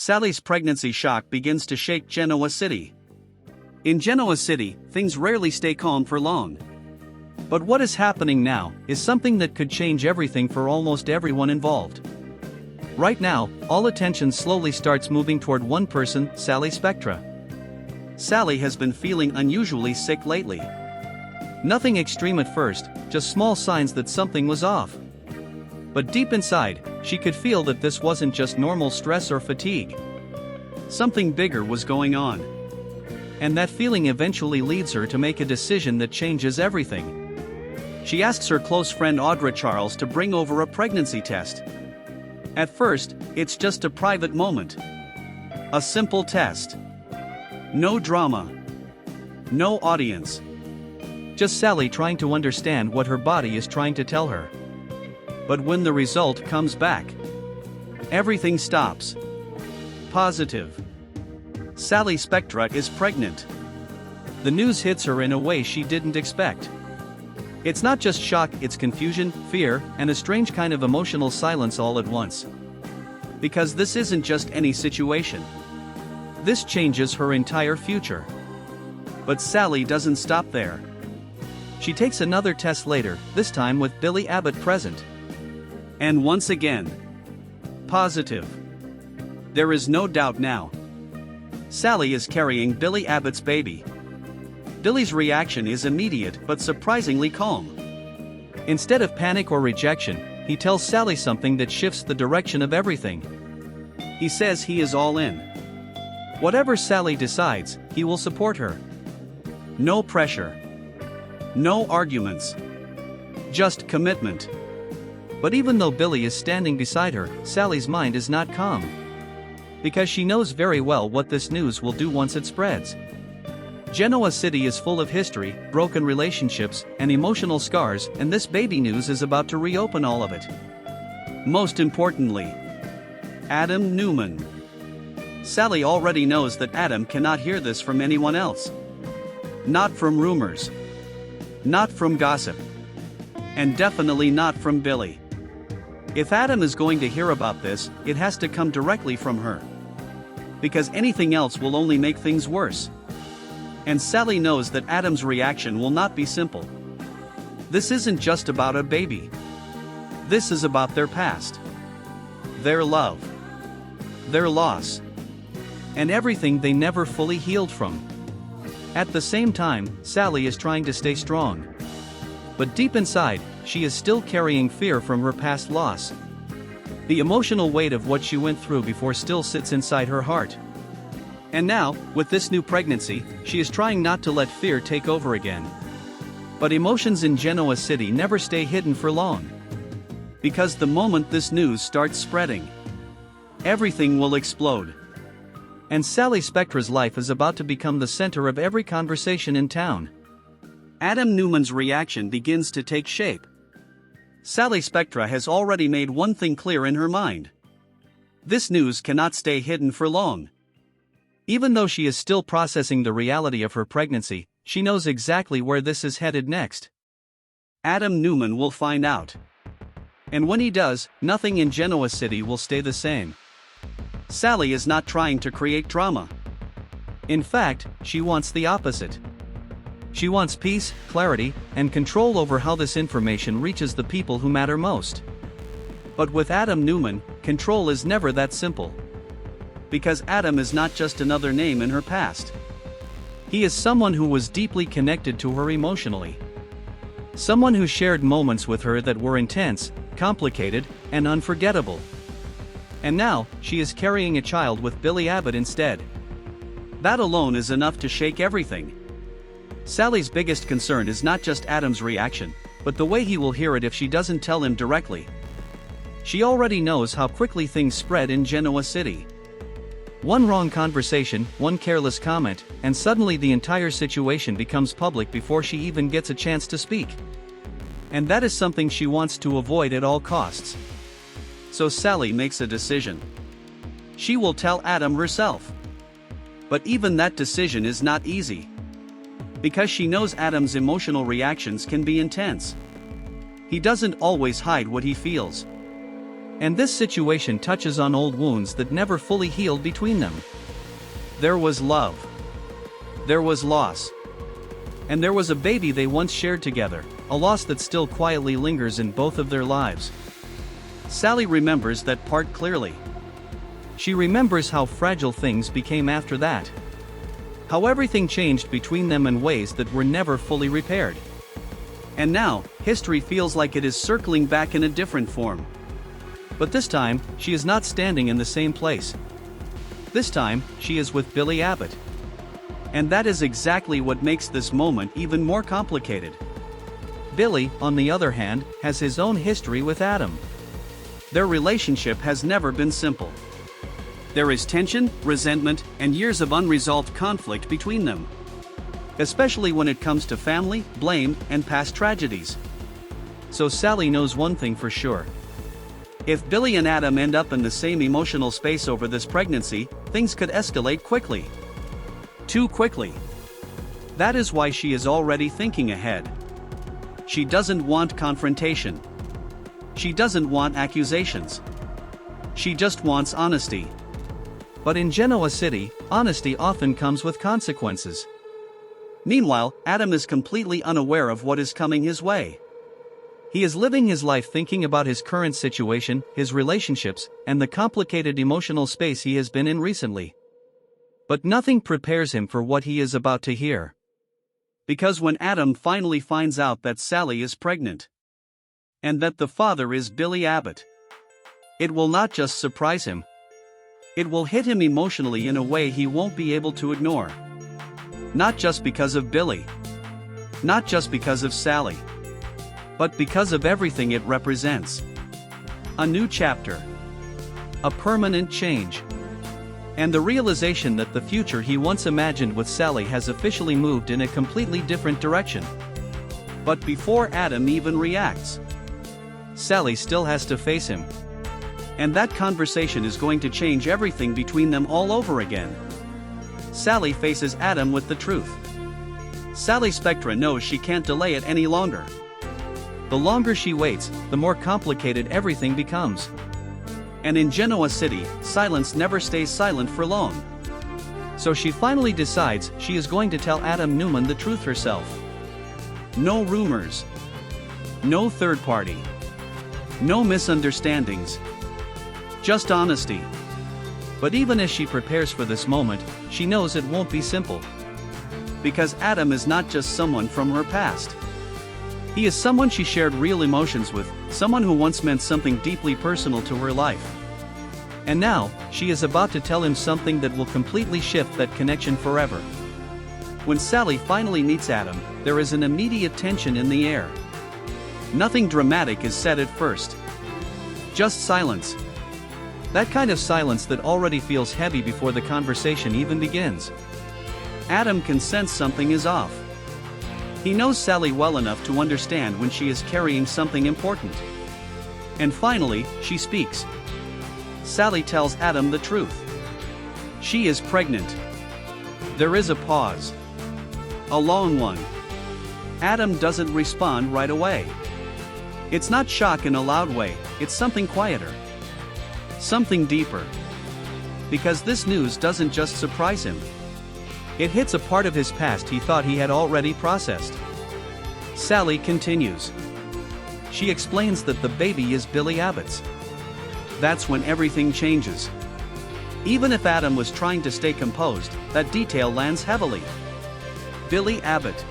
Sally's pregnancy shock begins to shake Genoa City. In Genoa City, things rarely stay calm for long. But what is happening now is something that could change everything for almost everyone involved. Right now, all attention slowly starts moving toward one person, Sally Spectra. Sally has been feeling unusually sick lately. Nothing extreme at first, just small signs that something was off. But deep inside, she could feel that this wasn't just normal stress or fatigue. Something bigger was going on. And that feeling eventually leads her to make a decision that changes everything. She asks her close friend Audra Charles to bring over a pregnancy test. At first, it's just a private moment. A simple test. No drama. No audience. Just Sally trying to understand what her body is trying to tell her. But when the result comes back, everything stops. Positive. Sally Spectra is pregnant. The news hits her in a way she didn't expect. It's not just shock, it's confusion, fear, and a strange kind of emotional silence all at once. Because this isn't just any situation. This changes her entire future. But Sally doesn't stop there. She takes another test later, this time with Billy Abbott present. And once again, positive. There is no doubt now. Sally is carrying Billy Abbott's baby. Billy's reaction is immediate but surprisingly calm. Instead of panic or rejection, he tells Sally something that shifts the direction of everything. He says he is all in. Whatever Sally decides, he will support her. No pressure. No arguments. Just commitment. But even though Billy is standing beside her, Sally's mind is not calm. Because she knows very well what this news will do once it spreads. Genoa City is full of history, broken relationships, and emotional scars, and this baby news is about to reopen all of it. Most importantly, Adam Newman. Sally already knows that Adam cannot hear this from anyone else. Not from rumors. Not from gossip. And definitely not from Billy. If Adam is going to hear about this, it has to come directly from her. Because anything else will only make things worse. And Sally knows that Adam's reaction will not be simple. This isn't just about a baby. This is about their past. Their love. Their loss. And everything they never fully healed from. At the same time, Sally is trying to stay strong. But deep inside, she is still carrying fear from her past loss. The emotional weight of what she went through before still sits inside her heart. And now, with this new pregnancy, she is trying not to let fear take over again. But emotions in Genoa City never stay hidden for long. Because the moment this news starts spreading, everything will explode. And Sally Spectra's life is about to become the center of every conversation in town. Adam Newman's reaction begins to take shape. Sally Spectra has already made one thing clear in her mind. This news cannot stay hidden for long. Even though she is still processing the reality of her pregnancy, she knows exactly where this is headed next. Adam Newman will find out. And when he does, nothing in Genoa City will stay the same. Sally is not trying to create drama. In fact, she wants the opposite. She wants peace, clarity, and control over how this information reaches the people who matter most. But with Adam Newman, control is never that simple. Because Adam is not just another name in her past. He is someone who was deeply connected to her emotionally. Someone who shared moments with her that were intense, complicated, and unforgettable. And now, she is carrying a child with Billy Abbott instead. That alone is enough to shake everything. Sally's biggest concern is not just Adam's reaction, but the way he will hear it if she doesn't tell him directly. She already knows how quickly things spread in Genoa City. One wrong conversation, one careless comment, and suddenly the entire situation becomes public before she even gets a chance to speak. And that is something she wants to avoid at all costs. So Sally makes a decision. She will tell Adam herself. But even that decision is not easy. Because she knows Adam's emotional reactions can be intense. He doesn't always hide what he feels. And this situation touches on old wounds that never fully healed between them. There was love. There was loss. And there was a baby they once shared together, a loss that still quietly lingers in both of their lives. Sally remembers that part clearly. She remembers how fragile things became after that. How everything changed between them in ways that were never fully repaired. And now, history feels like it is circling back in a different form. But this time, she is not standing in the same place. This time, she is with Billy Abbott. And that is exactly what makes this moment even more complicated. Billy, on the other hand, has his own history with Adam. Their relationship has never been simple. There is tension, resentment, and years of unresolved conflict between them. Especially when it comes to family, blame, and past tragedies. So Sally knows one thing for sure. If Billy and Adam end up in the same emotional space over this pregnancy, things could escalate quickly. Too quickly. That is why she is already thinking ahead. She doesn't want confrontation. She doesn't want accusations. She just wants honesty. But in Genoa City, honesty often comes with consequences. Meanwhile, Adam is completely unaware of what is coming his way. He is living his life thinking about his current situation, his relationships, and the complicated emotional space he has been in recently. But nothing prepares him for what he is about to hear. Because when Adam finally finds out that Sally is pregnant, and that the father is Billy Abbott, it will not just surprise him. It will hit him emotionally in a way he won't be able to ignore. Not just because of Billy. Not just because of Sally. But because of everything it represents. A new chapter. A permanent change. And the realization that the future he once imagined with Sally has officially moved in a completely different direction. But before Adam even reacts, Sally still has to face him. And that conversation is going to change everything between them all over again. Sally faces Adam with the truth. Sally Spectra knows she can't delay it any longer. The longer she waits, the more complicated everything becomes. And in Genoa City, silence never stays silent for long. So she finally decides she is going to tell Adam Newman the truth herself. No rumors. No third party. No misunderstandings. Just honesty. But even as she prepares for this moment, she knows it won't be simple. Because Adam is not just someone from her past. He is someone she shared real emotions with, someone who once meant something deeply personal to her life. And now, she is about to tell him something that will completely shift that connection forever. When Sally finally meets Adam, there is an immediate tension in the air. Nothing dramatic is said at first. Just silence. That kind of silence that already feels heavy before the conversation even begins. Adam can sense something is off. He knows Sally well enough to understand when she is carrying something important. And finally, she speaks. Sally tells Adam the truth. She is pregnant. There is a pause. A long one. Adam doesn't respond right away. It's not shock in a loud way, it's something quieter. Something deeper. Because this news doesn't just surprise him. It hits a part of his past he thought he had already processed. Sally continues. She explains that the baby is Billy Abbott's. That's when everything changes. Even if Adam was trying to stay composed, that detail lands heavily. Billy Abbott.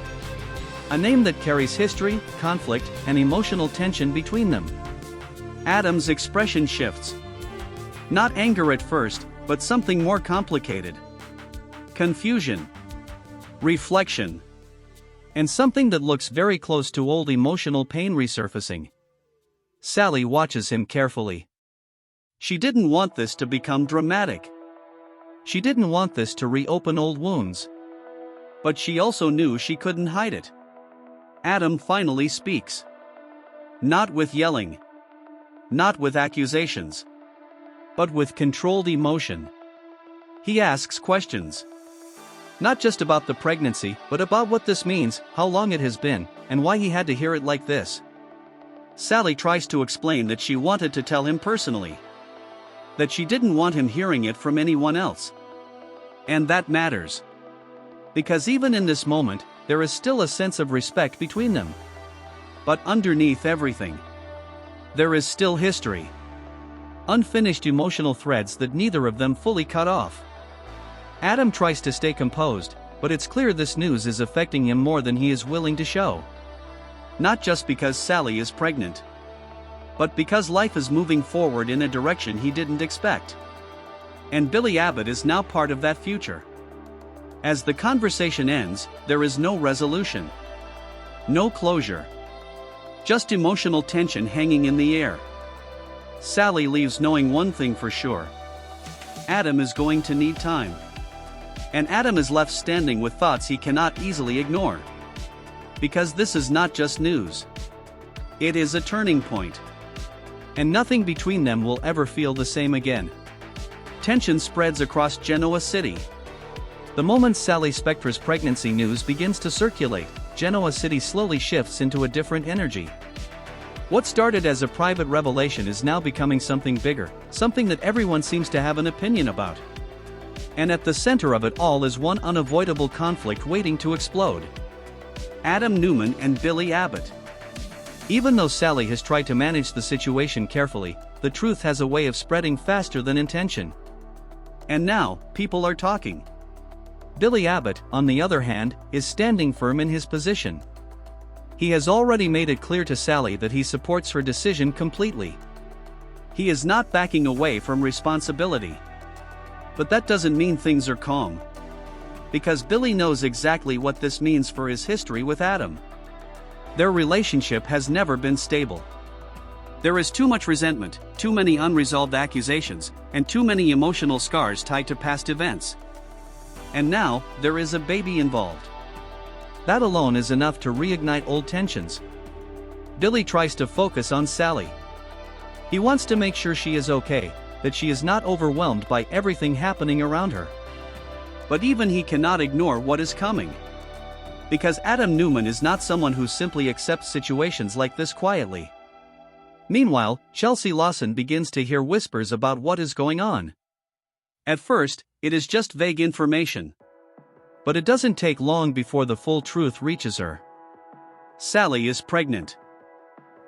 A name that carries history, conflict, and emotional tension between them. Adam's expression shifts. Not anger at first, but something more complicated. Confusion. Reflection. And something that looks very close to old emotional pain resurfacing. Sally watches him carefully. She didn't want this to become dramatic. She didn't want this to reopen old wounds. But she also knew she couldn't hide it. Adam finally speaks. Not with yelling. Not with accusations. But with controlled emotion. He asks questions. Not just about the pregnancy, but about what this means, how long it has been, and why he had to hear it like this. Sally tries to explain that she wanted to tell him personally. That she didn't want him hearing it from anyone else. And that matters. Because even in this moment, there is still a sense of respect between them. But underneath everything, there is still history. Unfinished emotional threads that neither of them fully cut off. Adam tries to stay composed, but it's clear this news is affecting him more than he is willing to show. Not just because Sally is pregnant, but because life is moving forward in a direction he didn't expect. And Billy Abbott is now part of that future. As the conversation ends, there is no resolution. No closure. Just emotional tension hanging in the air. Sally leaves knowing one thing for sure. Adam is going to need time. And Adam is left standing with thoughts he cannot easily ignore. Because this is not just news. It is a turning point. And nothing between them will ever feel the same again. Tension spreads across Genoa City. The moment Sally Spectra's pregnancy news begins to circulate, Genoa City slowly shifts into a different energy. What started as a private revelation is now becoming something bigger, something that everyone seems to have an opinion about. And at the center of it all is one unavoidable conflict waiting to explode. Adam Newman and Billy Abbott. Even though Sally has tried to manage the situation carefully, the truth has a way of spreading faster than intention. And now, people are talking. Billy Abbott, on the other hand, is standing firm in his position. He has already made it clear to Sally that he supports her decision completely. He is not backing away from responsibility. But that doesn't mean things are calm. Because Billy knows exactly what this means for his history with Adam. Their relationship has never been stable. There is too much resentment, too many unresolved accusations, and too many emotional scars tied to past events. And now, there is a baby involved. That alone is enough to reignite old tensions. Billy tries to focus on Sally. He wants to make sure she is okay, that she is not overwhelmed by everything happening around her. But even he cannot ignore what is coming. Because Adam Newman is not someone who simply accepts situations like this quietly. Meanwhile, Chelsea Lawson begins to hear whispers about what is going on. At first, it is just vague information. But it doesn't take long before the full truth reaches her. Sally is pregnant.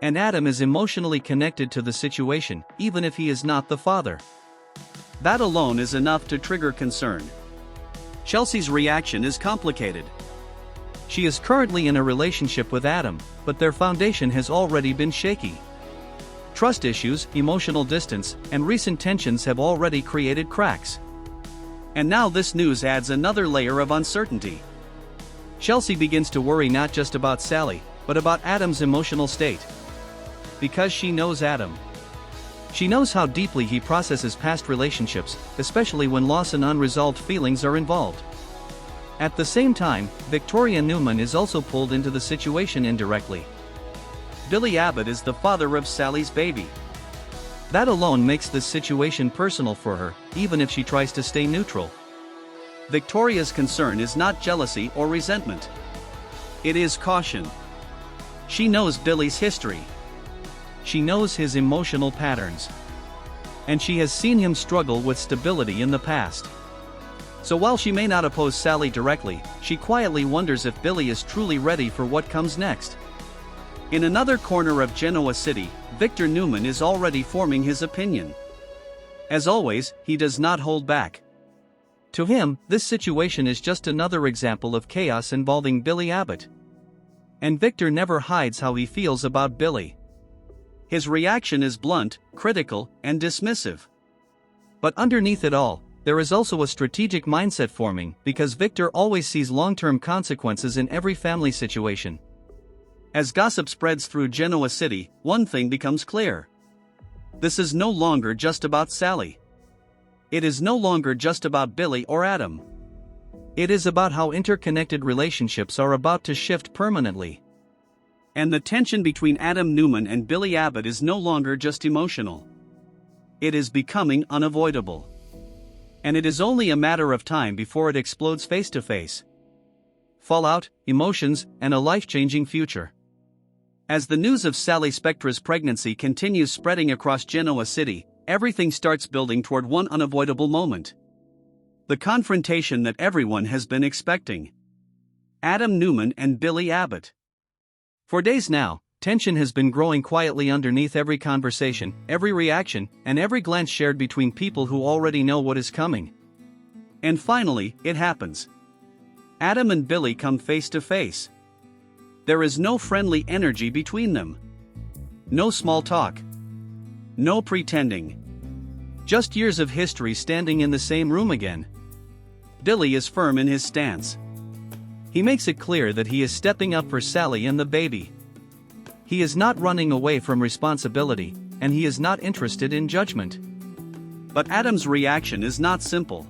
And Adam is emotionally connected to the situation, even if he is not the father. That alone is enough to trigger concern. Chelsea's reaction is complicated. She is currently in a relationship with Adam, but their foundation has already been shaky. Trust issues, emotional distance, and recent tensions have already created cracks. And now this news adds another layer of uncertainty. Chelsea begins to worry not just about Sally, but about Adam's emotional state. Because she knows Adam. She knows how deeply he processes past relationships, especially when loss and unresolved feelings are involved. At the same time, Victoria Newman is also pulled into the situation indirectly. Billy Abbott is the father of Sally's baby. That alone makes this situation personal for her, even if she tries to stay neutral. Victoria's concern is not jealousy or resentment. It is caution. She knows Billy's history. She knows his emotional patterns. And she has seen him struggle with stability in the past. So while she may not oppose Sally directly, she quietly wonders if Billy is truly ready for what comes next. In another corner of Genoa City, Victor Newman is already forming his opinion. As always, he does not hold back. To him, this situation is just another example of chaos involving Billy Abbott. And Victor never hides how he feels about Billy. His reaction is blunt, critical, and dismissive. But underneath it all, there is also a strategic mindset forming, because Victor always sees long-term consequences in every family situation. As gossip spreads through Genoa City, one thing becomes clear. This is no longer just about Sally. It is no longer just about Billy or Adam. It is about how interconnected relationships are about to shift permanently. And the tension between Adam Newman and Billy Abbott is no longer just emotional. It is becoming unavoidable. And it is only a matter of time before it explodes face to face. Fallout, emotions, and a life-changing future. As the news of Sally Spectra's pregnancy continues spreading across Genoa City, everything starts building toward one unavoidable moment. The confrontation that everyone has been expecting. Adam Newman and Billy Abbott. For days now, tension has been growing quietly underneath every conversation, every reaction, and every glance shared between people who already know what is coming. And finally, it happens. Adam and Billy come face to face. There is no friendly energy between them. No small talk. No pretending. Just years of history standing in the same room again. Billy is firm in his stance. He makes it clear that he is stepping up for Sally and the baby. He is not running away from responsibility, and he is not interested in judgment. But Adam's reaction is not simple.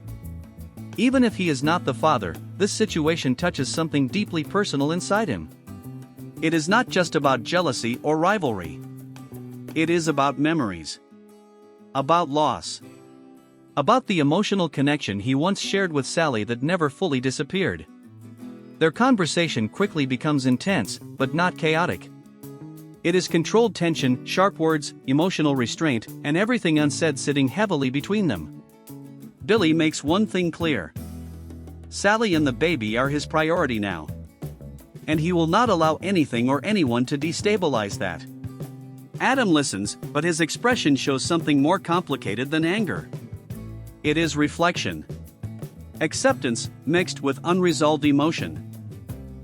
Even if he is not the father, this situation touches something deeply personal inside him. It is not just about jealousy or rivalry. It is about memories. About loss. About the emotional connection he once shared with Sally that never fully disappeared. Their conversation quickly becomes intense, but not chaotic. It is controlled tension, sharp words, emotional restraint, and everything unsaid sitting heavily between them. Billy makes one thing clear. Sally and the baby are his priority now. And he will not allow anything or anyone to destabilize that. Adam listens, but his expression shows something more complicated than anger. It is reflection. Acceptance, mixed with unresolved emotion.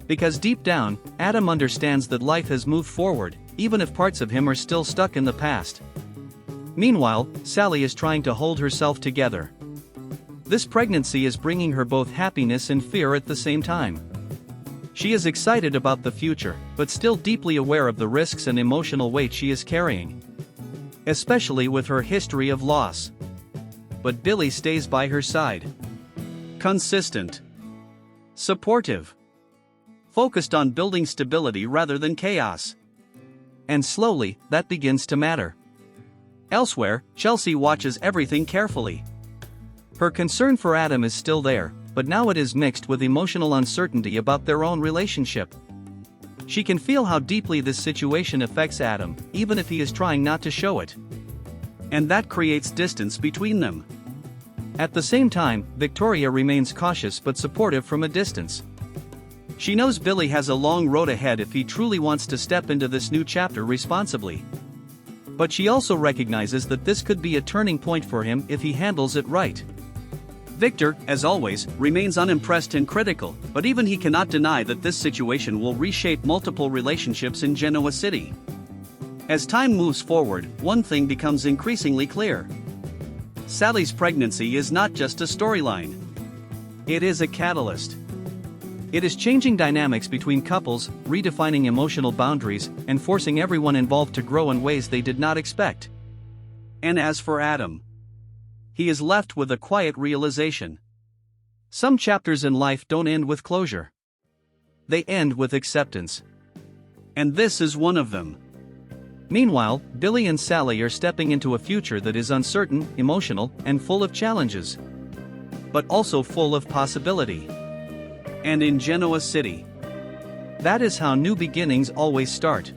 Because deep down, Adam understands that life has moved forward, even if parts of him are still stuck in the past. Meanwhile, Sally is trying to hold herself together. This pregnancy is bringing her both happiness and fear at the same time. She is excited about the future, but still deeply aware of the risks and emotional weight she is carrying. Especially with her history of loss. But Billy stays by her side. Consistent. Supportive. Focused on building stability rather than chaos. And slowly, that begins to matter. Elsewhere, Chelsea watches everything carefully. Her concern for Adam is still there, but now it is mixed with emotional uncertainty about their own relationship. She can feel how deeply this situation affects Adam, even if he is trying not to show it. And that creates distance between them. At the same time, Victoria remains cautious but supportive from a distance. She knows Billy has a long road ahead if he truly wants to step into this new chapter responsibly. But she also recognizes that this could be a turning point for him if he handles it right. Victor, as always, remains unimpressed and critical, but even he cannot deny that this situation will reshape multiple relationships in Genoa City. As time moves forward, one thing becomes increasingly clear. Sally's pregnancy is not just a storyline. It is a catalyst. It is changing dynamics between couples, redefining emotional boundaries, and forcing everyone involved to grow in ways they did not expect. And as for Adam, he is left with a quiet realization. Some chapters in life don't end with closure. They end with acceptance. And this is one of them. Meanwhile, Billy and Sally are stepping into a future that is uncertain, emotional, and full of challenges. But also full of possibility. And in Genoa City, that is how new beginnings always start.